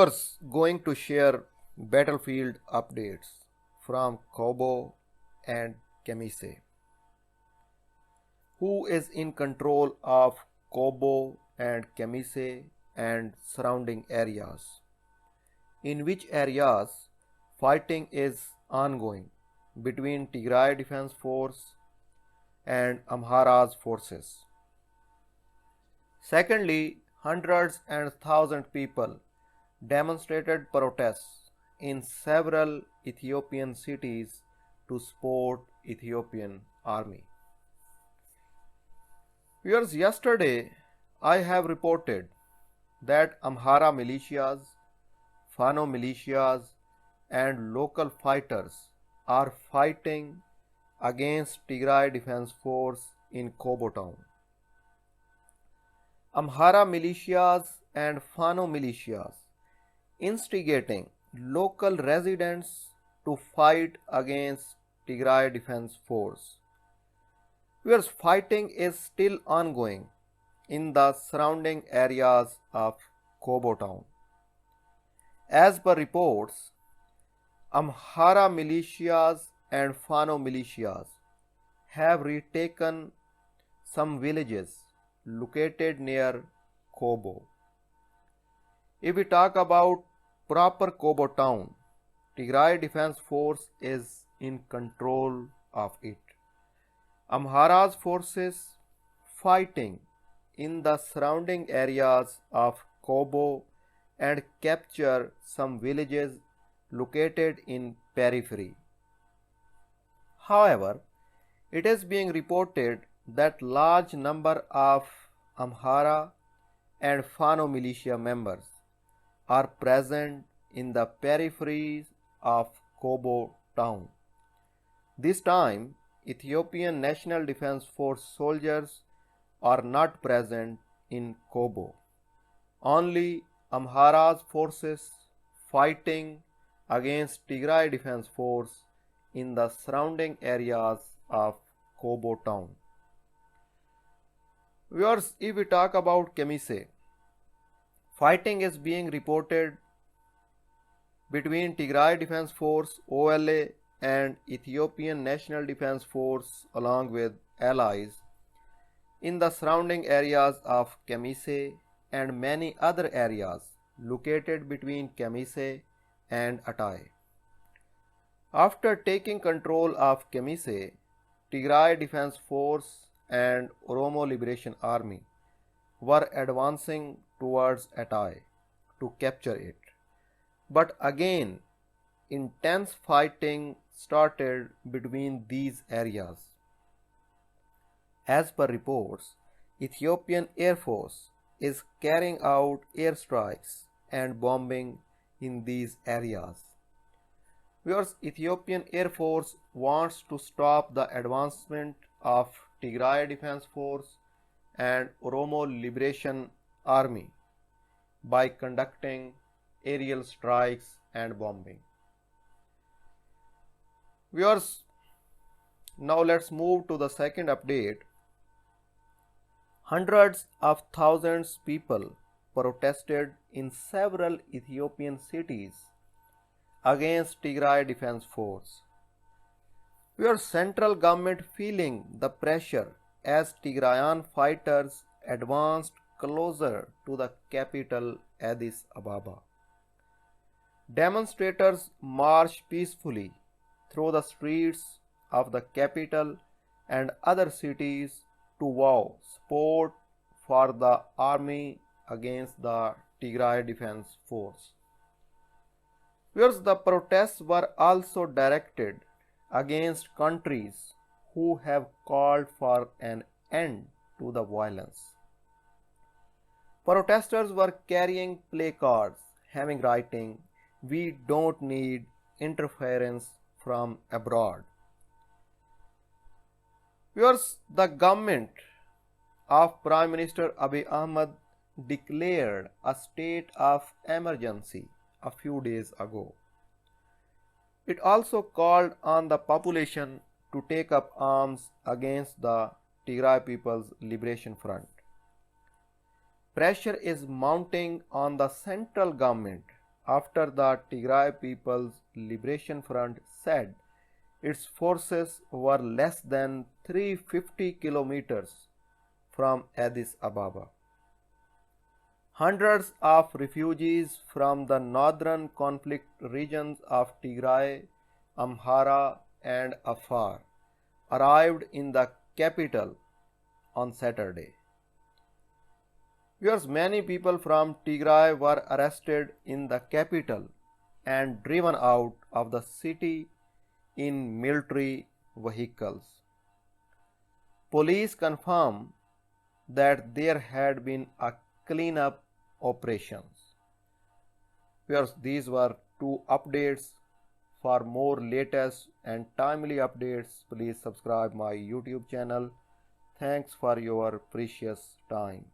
Viewers going to share battlefield updates from Kobo and Kemise. Who is in control of Kobo and Kemise and surrounding areas? In which areas fighting is ongoing between Tigray Defense Force and Amhara's forces? Secondly, hundreds and thousands people demonstrated protests in several Ethiopian cities to support Ethiopian army. Viewers, yesterday I have reported that Amhara militias, Fano militias and local fighters are fighting against Tigray Defense Force in Kobo town. Amhara militias and Fano militias instigating local residents to fight against Tigray Defense Force. Whereas fighting is still ongoing in the surrounding areas of Kobo town. As per reports, Amhara militias and Fano militias have retaken some villages located near Kobo. If we talk about proper Kobo town, Tigray Defense Force is in control of it. Amhara's forces fighting in the surrounding areas of Kobo and capture some villages located in periphery. However, it is being reported that large number of Amhara and Fano militia members are present in the peripheries of Kobo town. This time, Ethiopian National Defense Force soldiers are not present in Kobo. Only Amhara's forces fighting against Tigray Defense Force in the surrounding areas of Kobo town. Viewers, if we talk about Kemise, fighting is being reported between Tigray Defense Force OLA and Ethiopian National Defense Force along with allies in the surrounding areas of Kemise and many other areas located between Kemise and Atay. After taking control of Kemise, Tigray Defense Force and Oromo Liberation Army were advancing towards Atay to capture it. But again, intense fighting started between these areas. As per reports, Ethiopian Air Force is carrying out airstrikes and bombing in these areas. Whereas Ethiopian Air Force wants to stop the advancement of Tigray Defense Force and Oromo Liberation Army by conducting aerial strikes and bombing. Viewers, now let's move to the second update. Hundreds of thousands people protested in several Ethiopian cities against Tigray Defense Force. Your central government feeling the pressure as Tigrayan fighters advanced closer to the capital Addis Ababa. Demonstrators marched peacefully through the streets of the capital and other cities to vow support for the army against the Tigray Defense Force. Whereas the protests were also directed against countries who have called for an end to the violence. Protesters were carrying placards having writing, "We don't need interference from abroad." Viewers, the government of Prime Minister Abiy Ahmed declared a state of emergency a few days ago. It also called on the population to take up arms against the Tigray People's Liberation Front. Pressure is mounting on the central government after the Tigray People's Liberation Front said its forces were less than 350 kilometers from Addis Ababa. Hundreds of refugees from the northern conflict regions of Tigray, Amhara, and Afar arrived in the capital on Saturday. Because many people from Tigray were arrested in the capital and driven out of the city in military vehicles. Police confirmed that there had been a cleanup operations. Viewers, these were two updates. For more latest and timely updates, please subscribe my YouTube channel. Thanks for your precious time.